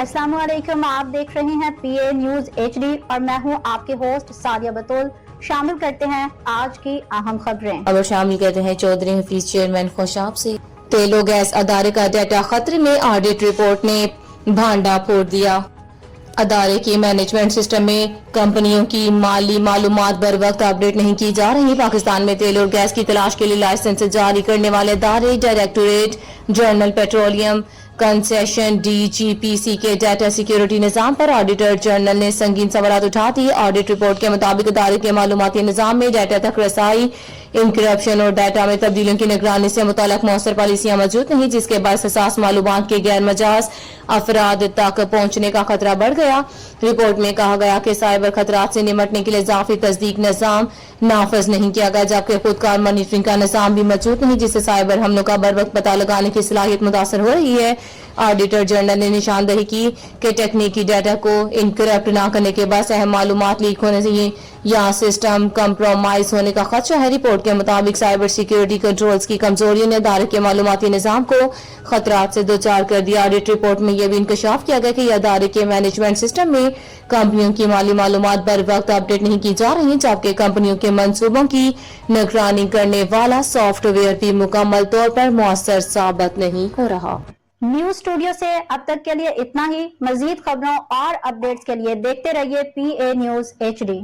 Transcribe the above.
अस्सलाम वालेकुम, आप देख रहे हैं PA न्यूज HD और मैं हूं आपके होस्ट सादिया बतौल। शामिल करते हैं आज की अहम खबरें। अब शामिल करते हैं चौधरी हफीज चेयरमैन खुशाब से। तेलो गैस अदारे का डाटा खतरे में, ऑडिट रिपोर्ट ने भांडा फोड़ दिया। अदारे के मैनेजमेंट सिस्टम में कंपनियों की माली मालूमात बर वक्त अपडेट नहीं की जा रही। पाकिस्तान में तेल और गैस की तलाश के लिए लाइसेंस जारी करने वाले अदारे directorate general petroleum concession DGPC के डाटा सिक्योरिटी निज़ाम पर ऑडिटर जनरल ने संगीन सवालात उठा दिए। ऑडिट रिपोर्ट के मुताबिक अदारे के मालूमाती निज़ाम में डाटा तक रसाई, इनक्रप्शन और डाटा में तब्दीलियों की निगरानी से मुताल्लिक़ मौसर पॉलिसियां मौजूद नहीं, जिसके बायस हसास मालूमात के गैर मजाज अफराद तक पहुंचने का खतरा बढ़ गया। रिपोर्ट में कहा गया कि साइबर खतरात से निमटने के लिए इजाफी तस्दीक निज़ाम नाफज नहीं किया गया, जबकि खुदकार मॉनिटरिंग का निज़ाम भी मौजूद नहीं, जिससे साइबर हमलों का बर वक्त पता लगाने की सलाहियत मुतासर हो रही है। ऑडिटर जनरल ने निशानदही की कि तकनीकी डाटा को इनक्रप्ट न करने के बाद अहम मालूमात लीक होने से या सिस्टम कंप्रोमाइज होने का खदशा है। रिपोर्ट के मुताबिक साइबर सिक्योरिटी कंट्रोल्स की कमजोरियों ने अदारे के मालूमाती निज़ाम को खतरात से दो चार कर दिया। ऑडिट रिपोर्ट में यह भी इंकशाफ किया गया कि अदारे के मैनेजमेंट सिस्टम में कंपनियों की माली मालूमात बर वक्त अपडेट नहीं की जा रही, जबकि कंपनियों के मंसूबों की निगरानी करने वाला सॉफ्टवेयर भी मुकम्मल तौर पर मौसर साबित नहीं हो रहा। न्यूज स्टूडियो से अब तक के लिए इतना ही। मजीद खबरों और अपडेट्स के लिए देखते रहिए PA न्यूज HD।